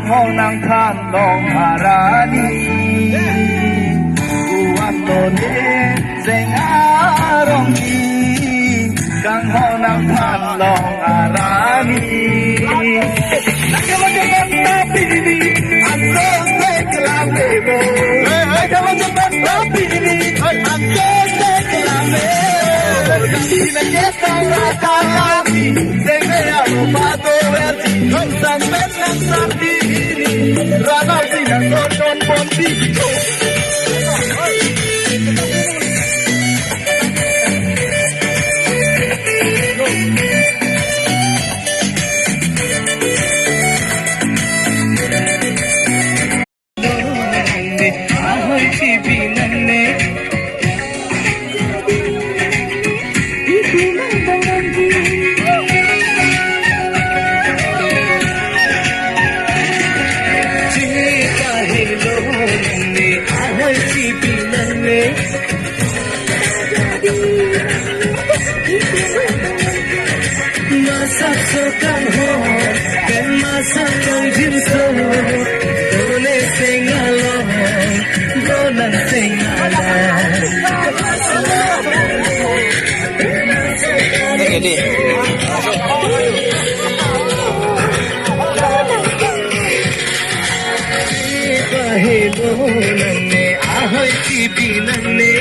ng kanlong harani uwatone sing arong di kang ho ng kanlong harani nagkawagan na pili ang sose klamebo nagkawagan na pili ang sose klamebo pinagketang rakakami sing aromato versi sampai nanti rana sinan soton ponti Masakkan ho, kan masakkan jinso, dole sengalo, dolan sengalo. Ini. Kahelo nanne, ahoy tibi nanne.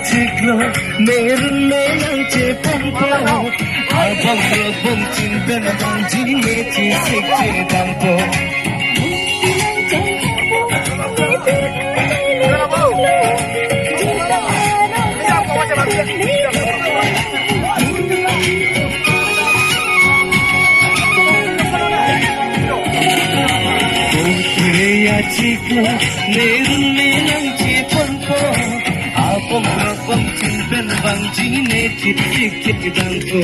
Ciklo merun menang cepampo abang robong cinta bang jine cisik cedampo Ciklo merun menang cepampo abang robong cinta bang jine cisik cedampo